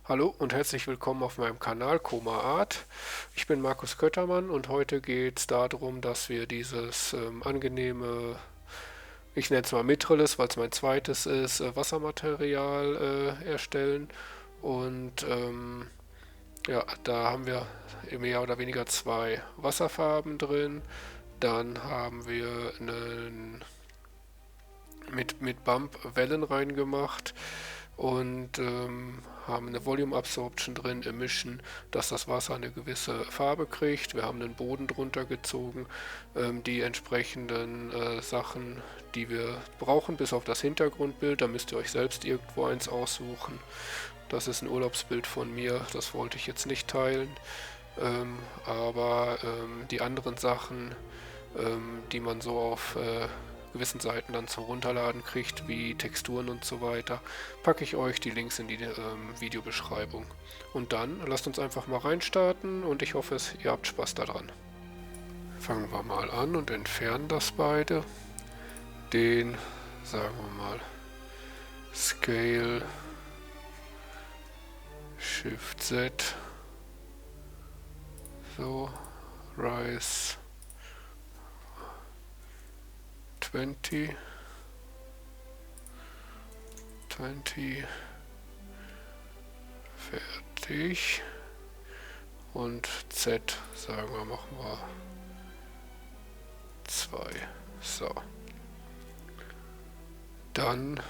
Hallo und herzlich willkommen auf meinem Kanal Koma Art. Ich bin Markus Köttermann und heute geht es darum, dass wir dieses angenehme, ich nenne es mal Mitrillus, weil es mein zweites ist, Wassermaterial erstellen. Und ja, da haben wir mehr oder weniger zwei Wasserfarben drin. Dann haben wir mit Bump Wellen reingemacht und haben eine Volume Absorption drin, Emission, dass das Wasser eine gewisse Farbe kriegt. Wir haben den Boden drunter gezogen, die entsprechenden Sachen, die wir brauchen, bis auf das Hintergrundbild. Da müsst ihr euch selbst irgendwo eins aussuchen. Das ist ein Urlaubsbild von mir, das wollte ich jetzt nicht teilen. Aber die anderen Sachen, die man so auf gewissen Seiten dann zum Runterladen kriegt, wie Texturen und so weiter, packe ich euch die Links in die Videobeschreibung. Und dann lasst uns einfach mal reinstarten und ich hoffe, ihr habt Spaß daran. Fangen wir mal an und entfernen das beide. Den, sagen wir mal, Scale, Shift Z, so, Rise 20, 20, fertig. Und Z, sagen wir, machen wir 2. So. Dann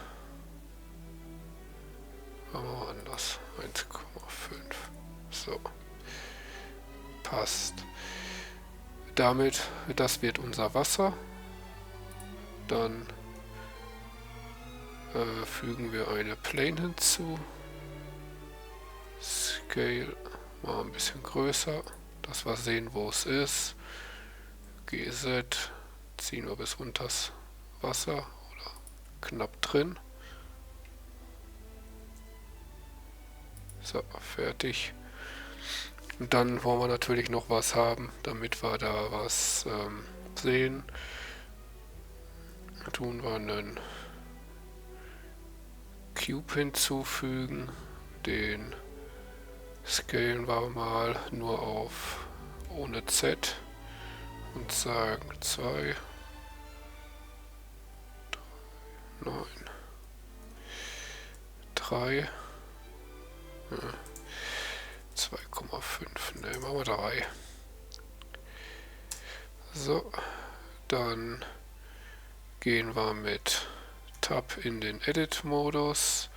machen wir anders. 1,5. So. Passt. Damit, das wird unser Wasser. Dann fügen wir eine Plane hinzu. Scale mal ein bisschen größer, dass wir sehen, wo es ist. GZ ziehen wir bis unters Wasser oder knapp drin. So, fertig. Und dann wollen wir natürlich noch was haben, damit wir da was sehen. Tun wir einen Cube hinzufügen. Den scalen wir mal nur auf ohne Z und sagen 2, 9, 3, 2,5, ne, machen wir 3. So, dann gehen wir mit Tab in den Edit-Modus.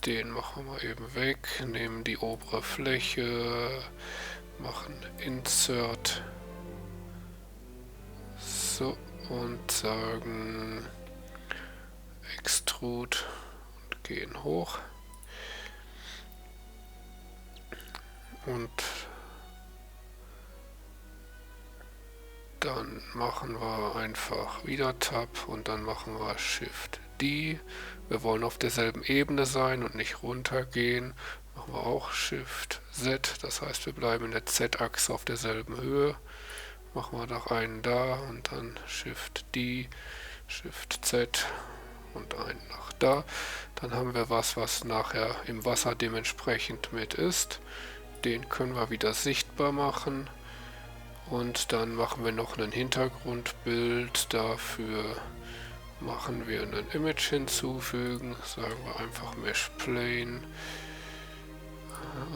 Den machen wir eben weg, nehmen die obere Fläche, machen Insert, so, und sagen Extrude und gehen hoch. Und dann machen wir einfach wieder Tab und dann machen wir Shift D. Wir wollen auf derselben Ebene sein und nicht runtergehen. Machen wir auch Shift Z, das heißt wir bleiben in der Z-Achse auf derselben Höhe. Machen wir noch einen da und dann Shift D, Shift Z und einen nach da. Dann haben wir was nachher im Wasser dementsprechend mit ist. Den können wir wieder sichtbar machen. Und dann machen wir noch ein Hintergrundbild. Dafür machen wir ein Image hinzufügen. Sagen wir einfach Mesh Plane.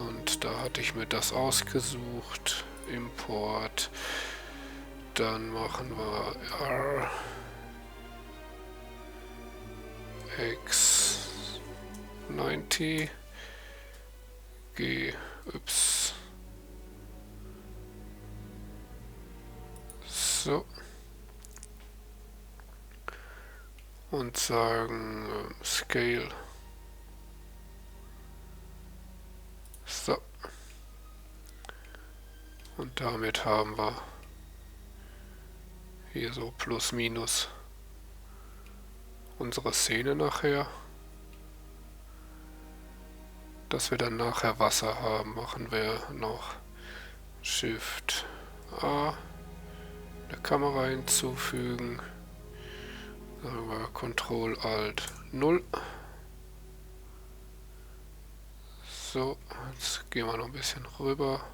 Und da hatte ich mir das ausgesucht. Import. Dann machen wir R. X 90. G. Y. So. Und sagen Scale. So. Und damit haben wir hier so plus minus unsere Szene nachher. Dass wir dann nachher Wasser haben, machen wir noch Shift A, eine Kamera hinzufügen, sagen wir Ctrl Alt 0 So, jetzt gehen wir noch ein bisschen rüber.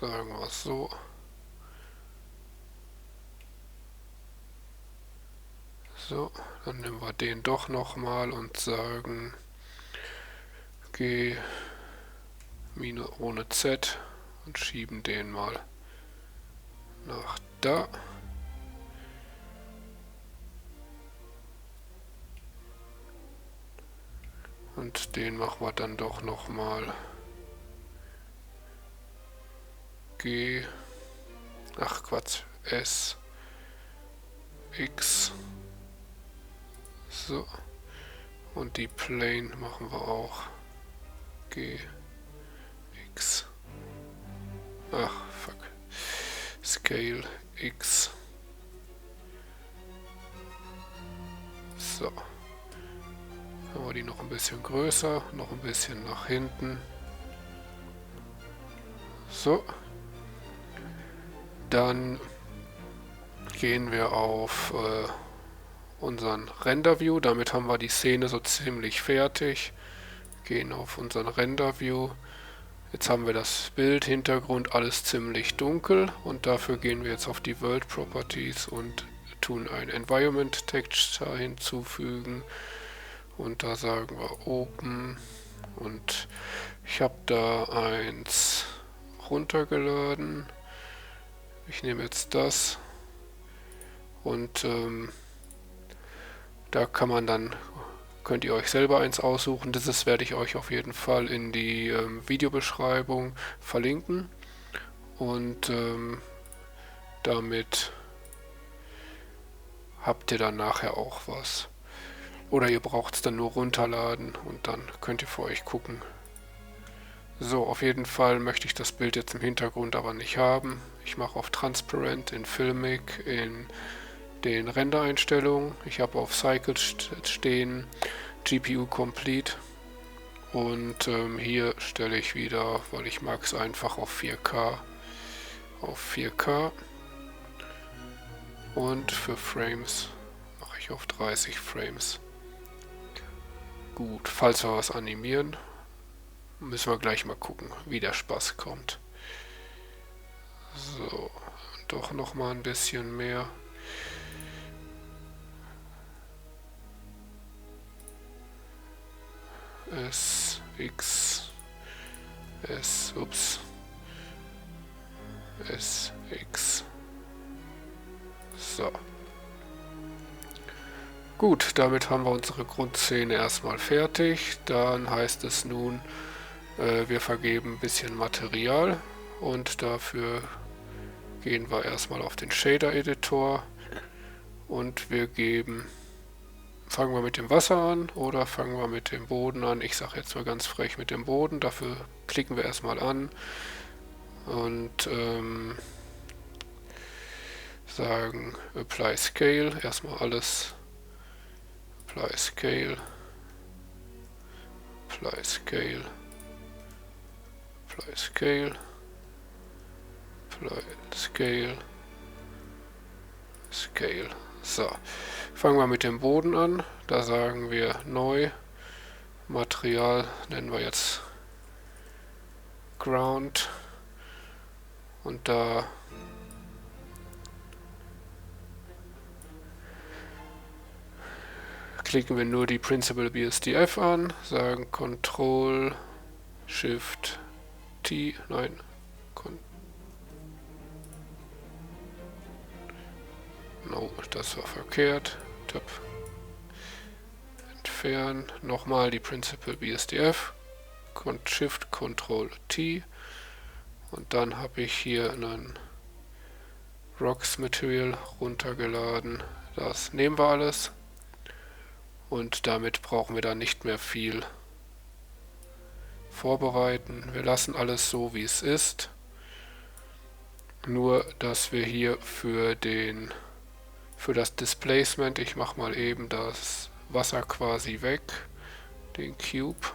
Sagen wir es so. So, dann nehmen wir den doch nochmal und sagen G ohne Z und schieben den mal nach da. Und den machen wir dann doch nochmal G, ach Quatsch, S, X. So. Und die Plane machen wir auch G, X. Ach, fuck. Scale X. So. Haben wir die noch ein bisschen größer, noch ein bisschen nach hinten. So. Dann gehen wir auf unseren Render View. Damit haben wir die Szene so ziemlich fertig. Gehen auf unseren Render View. Jetzt haben wir das Bild, Hintergrund, alles ziemlich dunkel und dafür gehen wir jetzt auf die World Properties und tun ein Environment Texture hinzufügen und da sagen wir Open und ich habe da eins runtergeladen. Ich nehme jetzt das und da kann man dann könnt ihr euch selber eins aussuchen. Das werde ich euch auf jeden Fall in die Videobeschreibung verlinken. Und damit habt ihr dann nachher auch was. Oder ihr braucht es dann nur runterladen und dann könnt ihr für euch gucken. So, auf jeden Fall möchte ich das Bild jetzt im Hintergrund aber nicht haben. Ich mache auf Transparent in Filmic in den Render-Einstellungen. Ich habe auf Cycle stehen GPU Complete und hier stelle ich wieder, weil ich mag es einfach auf 4K und für Frames mache ich auf 30 Frames. Gut, falls wir was animieren, müssen wir gleich mal gucken, wie der Spaß kommt. So, doch noch mal ein bisschen mehr. S, X, S, ups, S, X. So. Gut, damit haben wir unsere Grundszene erstmal fertig. Dann heißt es nun, wir vergeben ein bisschen Material und dafür gehen wir erstmal auf den Shader Editor und wir geben... Fangen wir mit dem Wasser an oder fangen wir mit dem Boden an? Ich sage jetzt mal ganz frech mit dem Boden. Dafür klicken wir erstmal an und sagen Apply Scale. Erstmal alles Apply Scale, Apply Scale, Apply Scale, Apply Scale, Scale. So. Fangen wir mit dem Boden an. Da sagen wir neu. Material nennen wir jetzt Ground. Und da klicken wir nur die Principal BSDF an, sagen Ctrl Shift T, nein, no, das war verkehrt. Tab. Entfernen. Nochmal die Principal BSDF. Shift Ctrl T. Und dann habe ich hier einen Rocks Material runtergeladen. Das nehmen wir alles. Und damit brauchen wir dann nicht mehr viel vorbereiten. Wir lassen alles so, wie es ist. Nur, dass wir hier für das Displacement, ich mache mal eben das Wasser quasi weg, den Cube.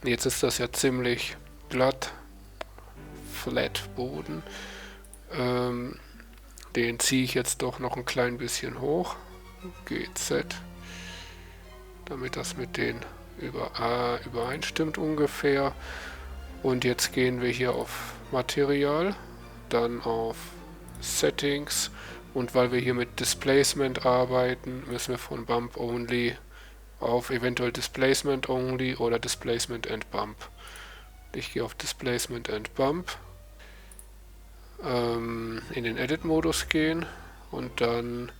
Jetzt ist das ja ziemlich glatt, flat Boden. Den ziehe ich jetzt doch noch ein klein bisschen hoch. GZ. damit das mit denen übereinstimmt ungefähr. Und jetzt gehen wir hier auf Material, dann auf Settings, und weil wir hier mit Displacement arbeiten, müssen wir von Bump Only auf eventuell Displacement Only oder Displacement and Bump. Ich gehe auf Displacement and Bump, in den Edit-Modus gehen und dann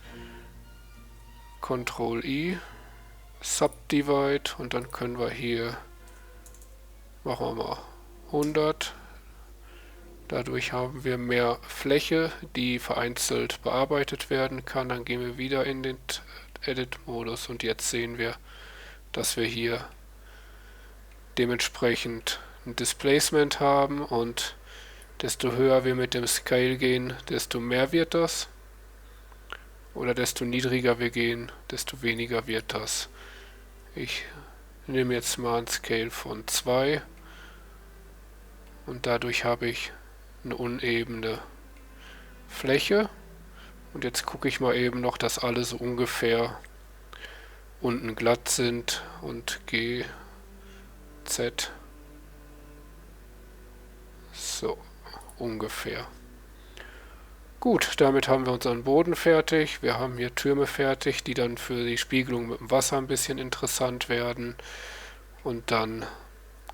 Ctrl-I, Subdivide, und dann können wir hier, machen wir mal 100. Dadurch haben wir mehr Fläche, die vereinzelt bearbeitet werden kann. Dann gehen wir wieder in den Edit-Modus und jetzt sehen wir, dass wir hier dementsprechend ein Displacement haben, und desto höher wir mit dem Scale gehen, desto mehr wird das. Oder desto niedriger wir gehen, desto weniger wird das. Ich nehme jetzt mal ein Scale von 2 und dadurch habe ich eine unebene Fläche. Und jetzt gucke ich mal eben noch, dass alle so ungefähr unten glatt sind, und G, Z, so ungefähr. Gut, damit haben wir unseren Boden fertig. Wir haben hier Türme fertig, die dann für die Spiegelung mit dem Wasser ein bisschen interessant werden. Und dann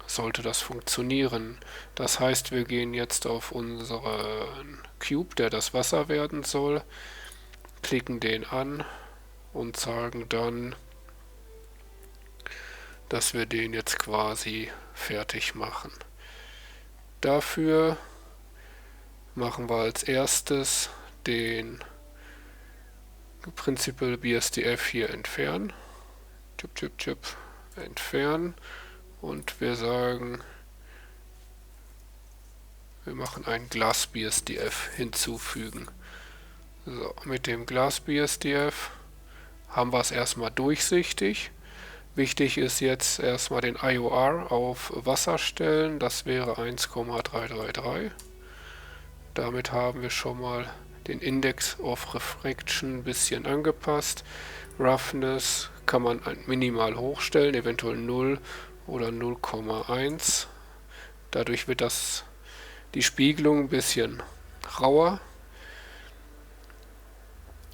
sollte das funktionieren. Das heißt, wir gehen jetzt auf unseren Cube, der das Wasser werden soll, klicken den an und sagen dann, dass wir den jetzt quasi fertig machen. Dafür machen wir als erstes den Principal BSDF hier entfernen. Entfernen. Und wir sagen, wir machen einen Glass BSDF hinzufügen. So, mit dem Glass BSDF haben wir es erstmal durchsichtig. Wichtig ist jetzt erstmal den IOR auf Wasser stellen. Das wäre 1,333. Damit haben wir schon mal den Index of Refraction ein bisschen angepasst. Roughness kann man minimal hochstellen, eventuell 0 oder 0,1. Dadurch wird die Spiegelung ein bisschen rauer.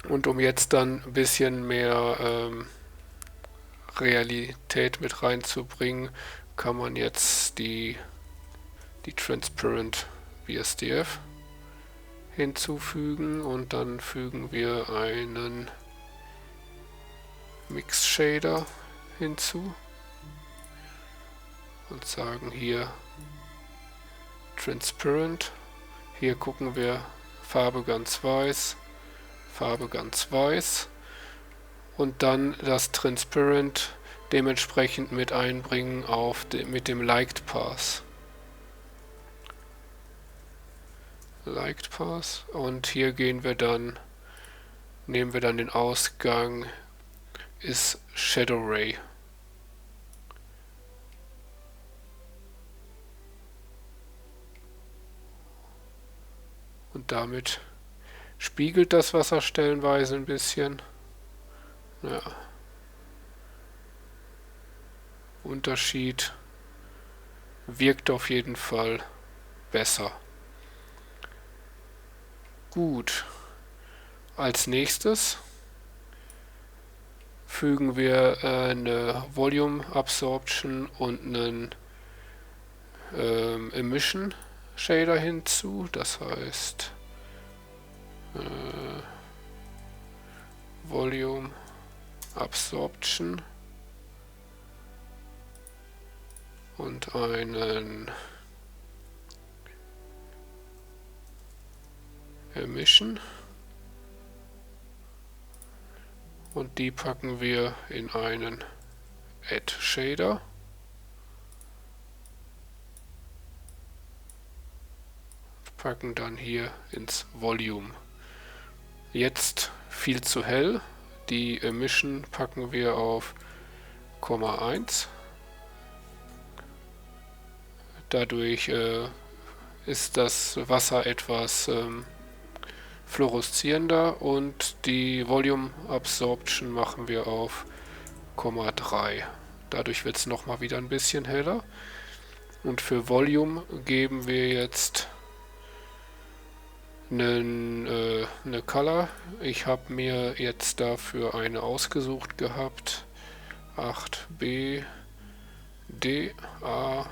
Und um jetzt dann ein bisschen mehr Realität mit reinzubringen, kann man jetzt die Transparent BSDF hinzufügen, und dann fügen wir einen Mix Shader hinzu und sagen hier Transparent. Hier gucken wir Farbe ganz weiß, Farbe ganz weiß, und dann das Transparent dementsprechend mit einbringen mit dem Liked Path. Und hier nehmen wir dann den Ausgang ist Shadow Ray. Und damit spiegelt das Wasser stellenweise ein bisschen. Ja. Unterschied wirkt auf jeden Fall besser. Gut, als nächstes fügen wir eine Volume Absorption und einen Emission Shader hinzu. Das heißt Volume Absorption und einen Emission, und die packen wir in einen Add Shader. Packen dann hier ins Volume. Jetzt viel zu hell. Die Emission packen wir auf 0,1. Dadurch ist das Wasser etwas fluoreszierender, und die Volume Absorption machen wir auf 4,3. Dadurch wird es nochmal wieder ein bisschen heller. Und für Volume geben wir jetzt eine Color. Ich habe mir jetzt dafür eine ausgesucht gehabt. 8B D A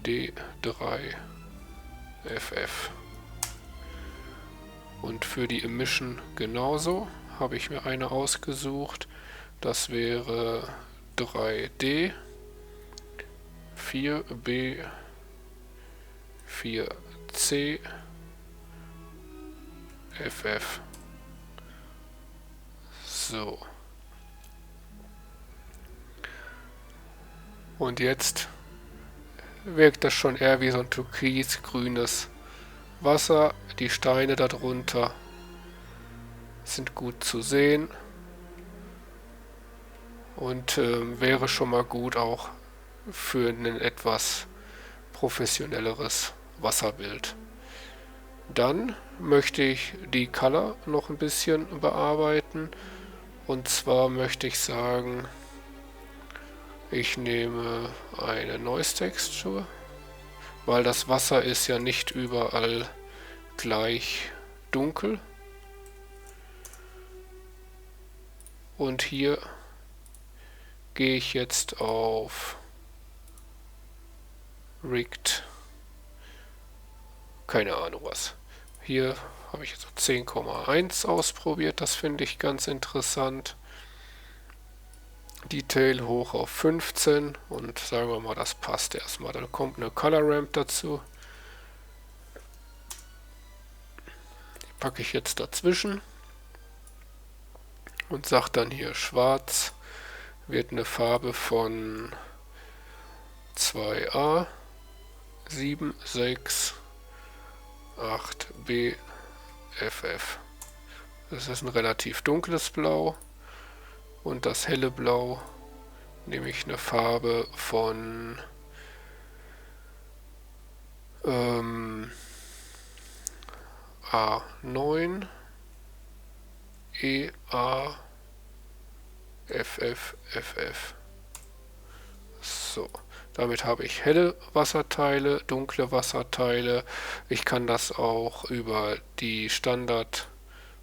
D3 FF. Und für die Emission genauso habe ich mir eine ausgesucht. Das wäre 3D 4B 4C FF. So. Und jetzt wirkt das schon eher wie so ein türkisgrünes Wasser. Die Steine darunter sind gut zu sehen und wäre schon mal gut auch für ein etwas professionelleres Wasserbild. Dann möchte ich die Color noch ein bisschen bearbeiten, und zwar möchte ich sagen, ich nehme eine Noise Texture, weil das Wasser ist ja nicht überall gleich dunkel. Und hier gehe ich jetzt auf Rigged, keine Ahnung was. Hier habe ich jetzt 10,1 ausprobiert, das finde ich ganz interessant. Detail hoch auf 15 und sagen wir mal, das passt erstmal. Dann kommt eine Color Ramp dazu. Die packe ich jetzt dazwischen und sage dann hier schwarz wird eine Farbe von 2A 768 B FF. Das ist ein relativ dunkles Blau. Und das helle Blau nehme ich eine Farbe von A9 EA FF FF. So, damit habe ich helle Wasserteile, dunkle Wasserteile. Ich kann das auch über die Standard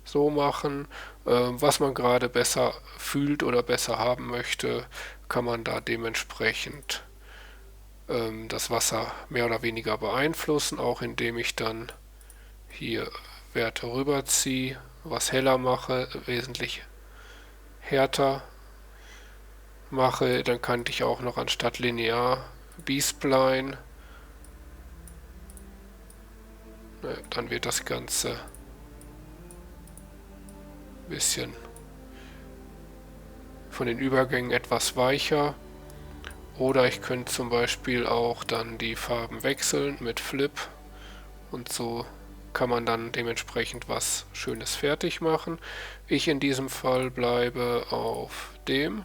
so machen. Was man gerade besser fühlt oder besser haben möchte, kann man da dementsprechend das Wasser mehr oder weniger beeinflussen, auch indem ich dann hier Werte rüberziehe, was heller mache, wesentlich härter mache. Dann kann ich auch noch anstatt linear B-Spline, dann wird das Ganze ein bisschen von den Übergängen etwas weicher. Oder ich könnte zum Beispiel auch dann die Farben wechseln mit Flip, und so kann man dann dementsprechend was Schönes fertig machen. Ich in diesem Fall bleibe auf dem.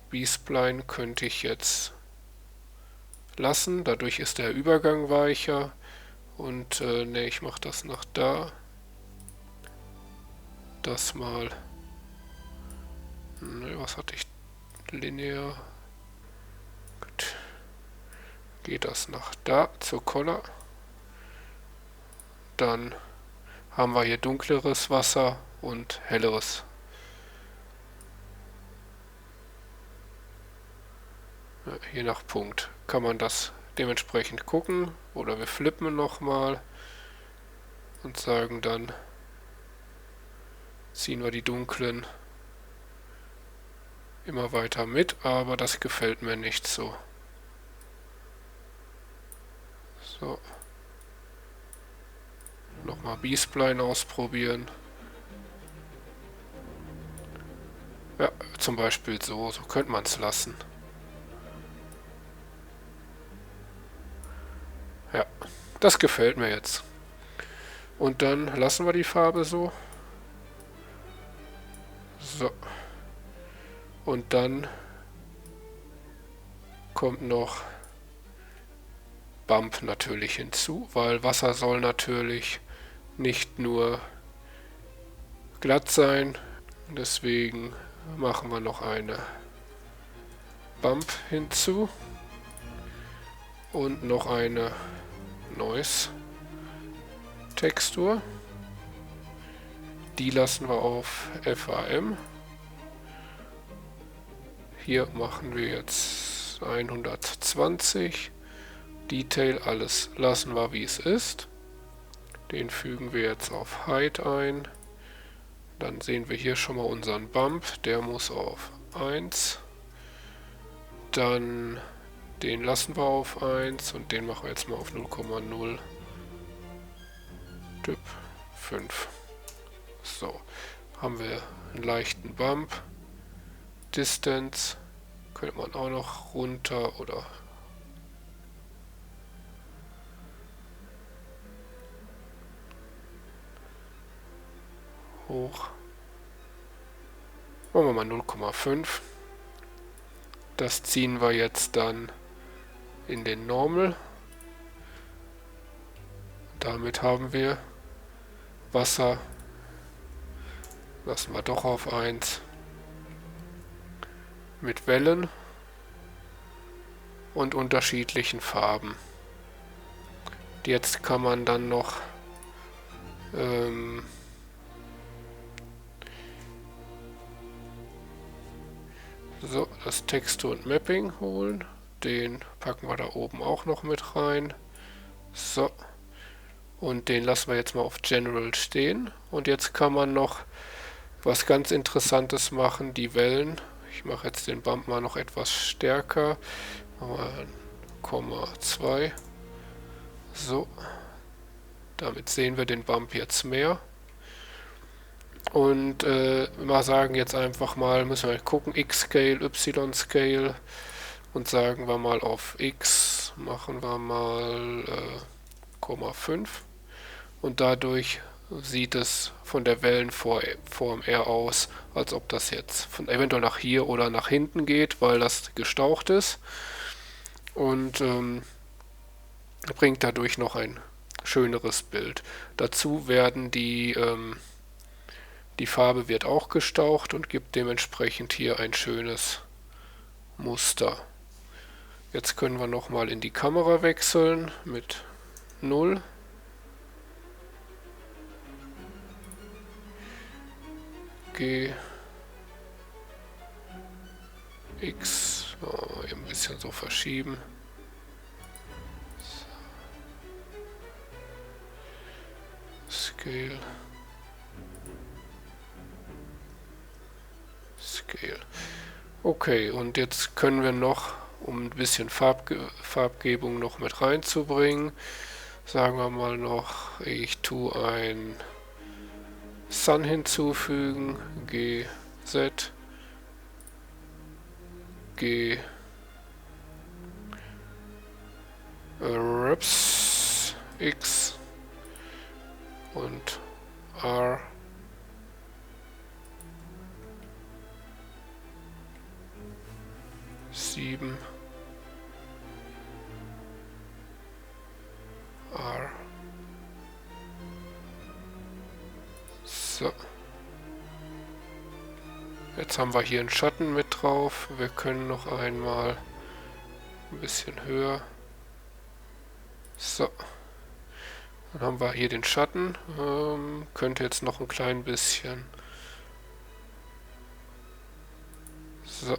B-Spline könnte ich jetzt lassen, dadurch ist der Übergang weicher. Und ne, ich mache das nach da. Das mal. Ne, was hatte ich? Linear. Gut. Geht das nach da zur Color. Dann haben wir hier dunkleres Wasser und helleres. Ja, je nach Punkt kann man das dementsprechend gucken. Oder wir flippen nochmal und sagen dann, ziehen wir die dunklen immer weiter mit, aber das gefällt mir nicht so. So. Nochmal B-Spline ausprobieren. Ja, zum Beispiel so könnte man es lassen. Ja, das gefällt mir jetzt. Und dann lassen wir die Farbe so. So. Und dann kommt noch Bump natürlich hinzu, weil Wasser soll natürlich nicht nur glatt sein, Deswegen machen wir noch eine Bump hinzu und noch eine Noise Textur. Die lassen wir auf FAM. Hier machen wir jetzt 120. Detail, alles lassen wir wie es ist. Den fügen wir jetzt auf Height ein. Dann sehen wir hier schon mal unseren Bump. Der muss auf 1. Dann den lassen wir auf 1 und den machen wir jetzt mal auf 0,0. Typ 5. So, haben wir einen leichten Bump. Distance könnte man auch noch runter oder hoch. Machen wir mal 0,5. Das ziehen wir jetzt dann in den Normal. Damit haben wir Wasser. Lassen wir doch auf 1. Mit Wellen und unterschiedlichen Farben. Jetzt kann man dann noch so das Textur und Mapping holen. Den packen wir da oben auch noch mit rein. So. Und den lassen wir jetzt mal auf General stehen. Und jetzt kann man noch was ganz Interessantes machen, die Wellen. Ich mache jetzt den Bump mal noch etwas stärker. Machen wir 0,2. So. Damit sehen wir den Bump jetzt mehr. Und mal sagen jetzt einfach mal, müssen wir gucken, X-Scale, Y-Scale. Und sagen wir mal auf X, machen wir mal 0,5. Und dadurch sieht es von der Wellenform eher aus, als ob das jetzt von eventuell nach hier oder nach hinten geht, weil das gestaucht ist. Und bringt dadurch noch ein schöneres Bild. Dazu werden die Farbe wird auch gestaucht und gibt dementsprechend hier ein schönes Muster. Jetzt können wir nochmal in die Kamera wechseln mit 0. G, X, ein bisschen so verschieben. Scale. Scale. Okay, und jetzt können wir noch, um ein bisschen Farbgebung noch mit reinzubringen, sagen wir mal noch, ich tue ein Sun hinzufügen, G, Z, G, Reps, X und R, sieben, R. So. Jetzt haben wir hier einen Schatten mit drauf. Wir können noch einmal ein bisschen höher. So. Dann haben wir hier den Schatten. Könnte jetzt noch ein klein bisschen. So.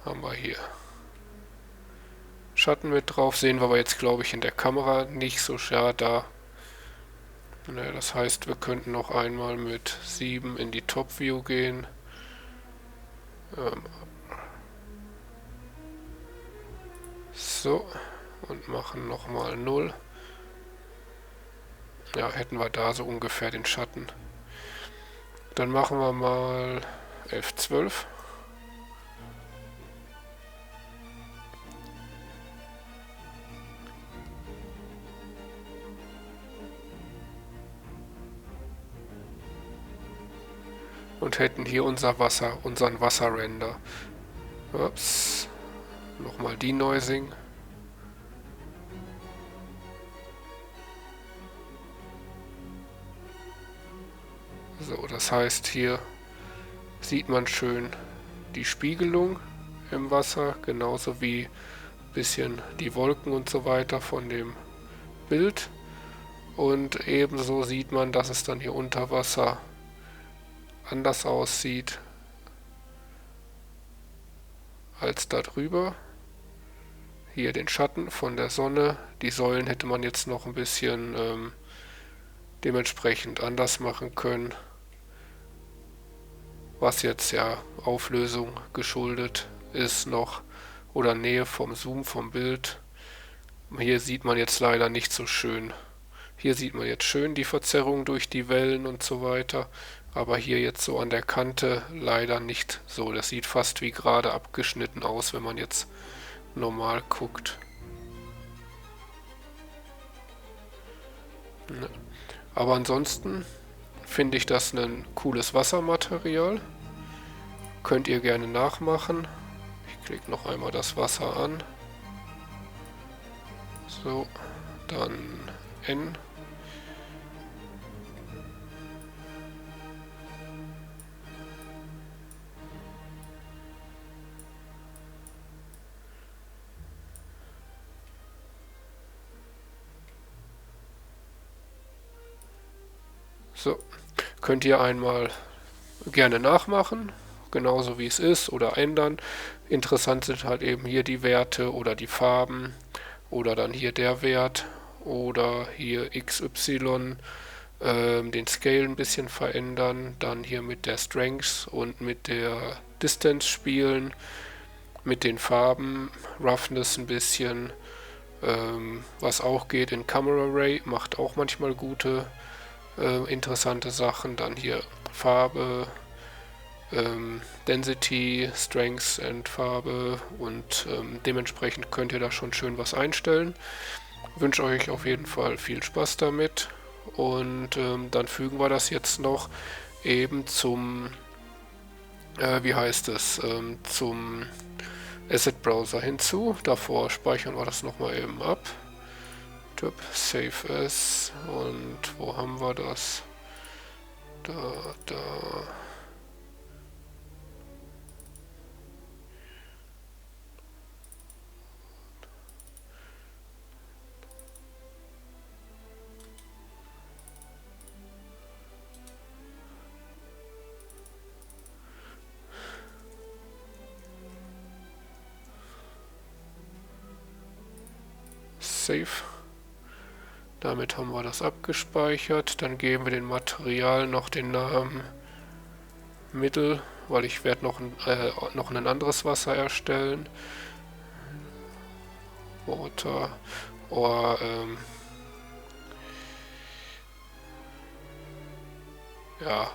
Haben wir hier Schatten mit drauf. Sehen wir aber jetzt, glaube ich, in der Kamera nicht so schwer da. Ne, das heißt, wir könnten noch einmal mit 7 in die Top View gehen. So. Und machen nochmal 0. Ja, hätten wir da so ungefähr den Schatten. Dann machen wir mal F12. Und hätten hier unseren Wasserrender. Ups. Nochmal Denoising. So, das heißt, hier sieht man schön die Spiegelung im Wasser, genauso wie ein bisschen die Wolken und so weiter von dem Bild. Und ebenso sieht man, dass es dann hier unter Wasser anders aussieht als da drüber. Hier den Schatten von der Sonne. Die Säulen hätte man jetzt noch ein bisschen dementsprechend anders machen können, was jetzt ja Auflösung geschuldet ist noch oder Nähe vom Zoom vom Bild. Hier sieht man jetzt leider nicht so schön. Hier sieht man jetzt schön die Verzerrung durch die Wellen und so weiter, aber hier jetzt so an der Kante leider nicht so. Das sieht fast wie gerade abgeschnitten aus, wenn man jetzt normal guckt. Ja. Aber ansonsten finde ich das ein cooles Wassermaterial. Könnt ihr gerne nachmachen. Ich klicke noch einmal das Wasser an. So, dann N. So, könnt ihr einmal gerne nachmachen, genauso wie es ist oder ändern. Interessant sind halt eben hier die Werte oder die Farben oder dann hier der Wert oder hier XY, den Scale ein bisschen verändern, dann hier mit der Strength und mit der Distance spielen, mit den Farben, Roughness ein bisschen, was auch geht in Camera Ray, macht auch manchmal gute interessante Sachen. Dann hier Farbe, Density, Strength und Farbe und dementsprechend könnt ihr da schon schön was einstellen. Wünsche euch auf jeden Fall viel Spaß damit und dann fügen wir das jetzt noch eben zum, wie heißt es, zum Asset Browser hinzu. Davor speichern wir das nochmal eben ab. Save as und wo haben wir das? Da. Save. Damit haben wir das abgespeichert. Dann geben wir dem Material noch den Namen Mittel, weil ich werde noch ein anderes Wasser erstellen. Water or ja,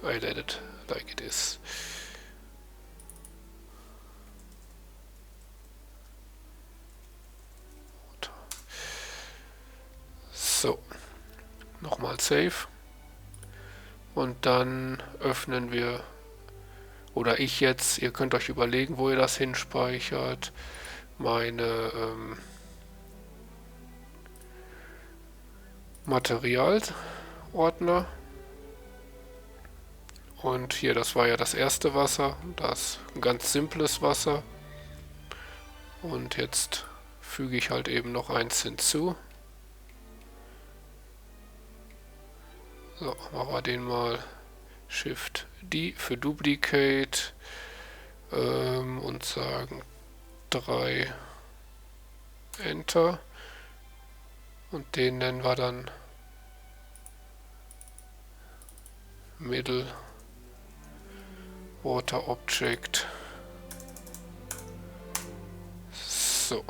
I let it like it is. So, nochmal Save und dann öffnen wir, oder ich jetzt, ihr könnt euch überlegen, wo ihr das hinspeichert, meine Materialordner und hier, das war ja das erste Wasser, das ein ganz simples Wasser und jetzt füge ich halt eben noch eins hinzu. So, machen wir den mal Shift D für Duplicate und sagen 3 Enter und den nennen wir dann Middle Water Object. So,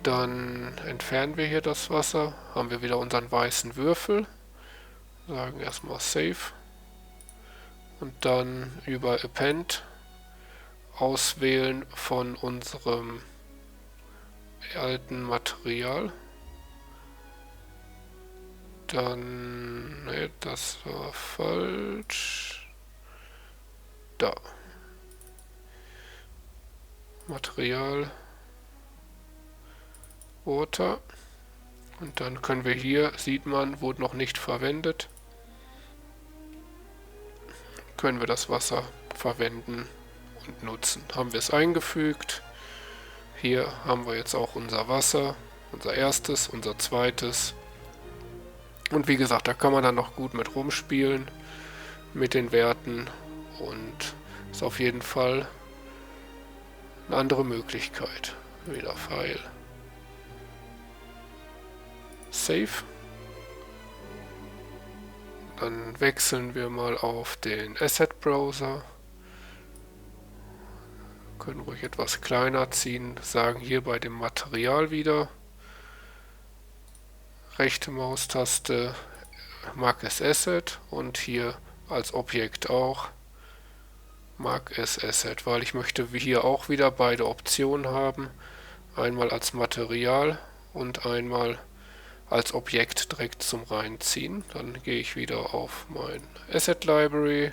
dann entfernen wir hier das Wasser, haben wir wieder unseren weißen Würfel. Sagen erstmal Save und dann über Append auswählen von unserem alten Material. Dann, ne, das war falsch. Da. Material. Water. Und dann können wir hier, sieht man, wurde noch nicht verwendet. können wir das Wasser verwenden und nutzen. Haben wir es eingefügt. Hier haben wir jetzt auch unser Wasser, unser erstes, unser zweites. Und wie gesagt, da kann man dann noch gut mit rumspielen, mit den Werten, und ist auf jeden Fall eine andere Möglichkeit. Wieder Pfeil. Save. Dann wechseln wir mal auf den Asset Browser. Können ruhig etwas kleiner ziehen. Sagen hier bei dem Material wieder. Rechte Maustaste Mark as Asset und hier als Objekt auch Mark as Asset, weil ich möchte hier auch wieder beide Optionen haben. Einmal als Material und einmal als Objekt direkt zum Reinziehen. Dann gehe ich wieder auf mein Asset Library,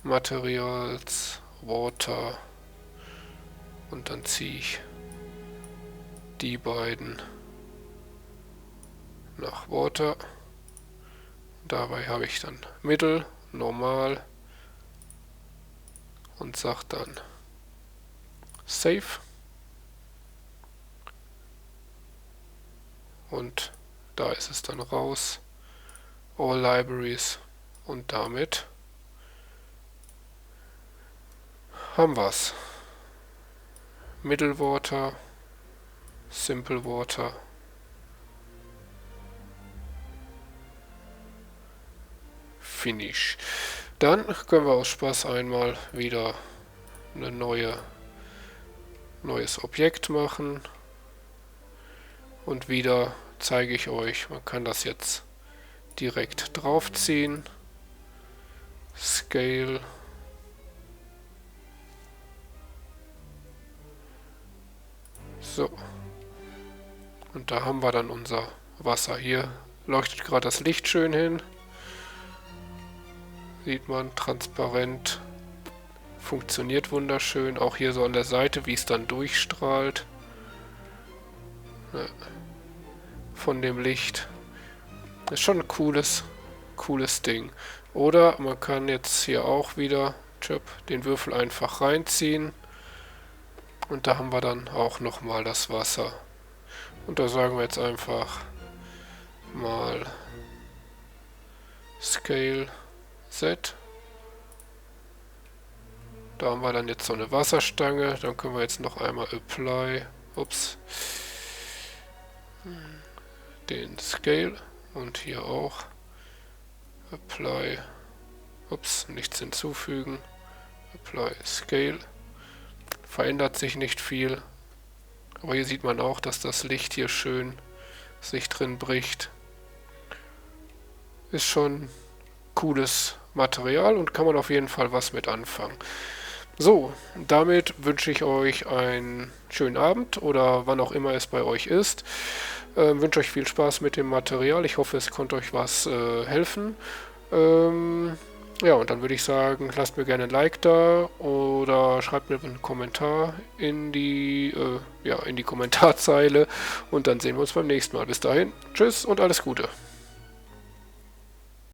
Materials, Water, und dann ziehe ich die beiden nach Water. Dabei habe ich dann Mittel, Normal und sage dann Save. Und da ist es dann raus. All Libraries. Und damit haben wir es. Middle Water, Simple Water, Finish. Dann können wir aus Spaß einmal wieder ein neues Objekt machen. Und wieder zeige ich euch, man kann das jetzt direkt draufziehen. Scale. So. Und da haben wir dann unser Wasser. Hier leuchtet gerade das Licht schön hin. Sieht man, transparent. Funktioniert wunderschön. Auch hier so an der Seite, wie es dann durchstrahlt. Ja. Von dem Licht. Ist schon ein cooles Ding. Oder man kann jetzt hier auch wieder den Würfel einfach reinziehen. Und da haben wir dann auch nochmal das Wasser. Und da sagen wir jetzt einfach mal Scale Z. Da haben wir dann jetzt so eine Wasserstange. Dann können wir jetzt noch einmal Apply. Den Scale. Und hier auch Apply. Nichts hinzufügen. Apply Scale. Verändert sich nicht viel. Aber hier sieht man auch, dass das Licht hier schön sich drin bricht. Ist schon cooles Material und kann man auf jeden Fall was mit anfangen. So, damit wünsche ich euch einen schönen Abend oder wann auch immer es bei euch ist. Wünsche euch viel Spaß mit dem Material. Ich hoffe, es konnte euch was helfen. Ja, und dann würde ich sagen, lasst mir gerne ein Like da oder schreibt mir einen Kommentar in die Kommentarzeile und dann sehen wir uns beim nächsten Mal. Bis dahin, tschüss und alles Gute.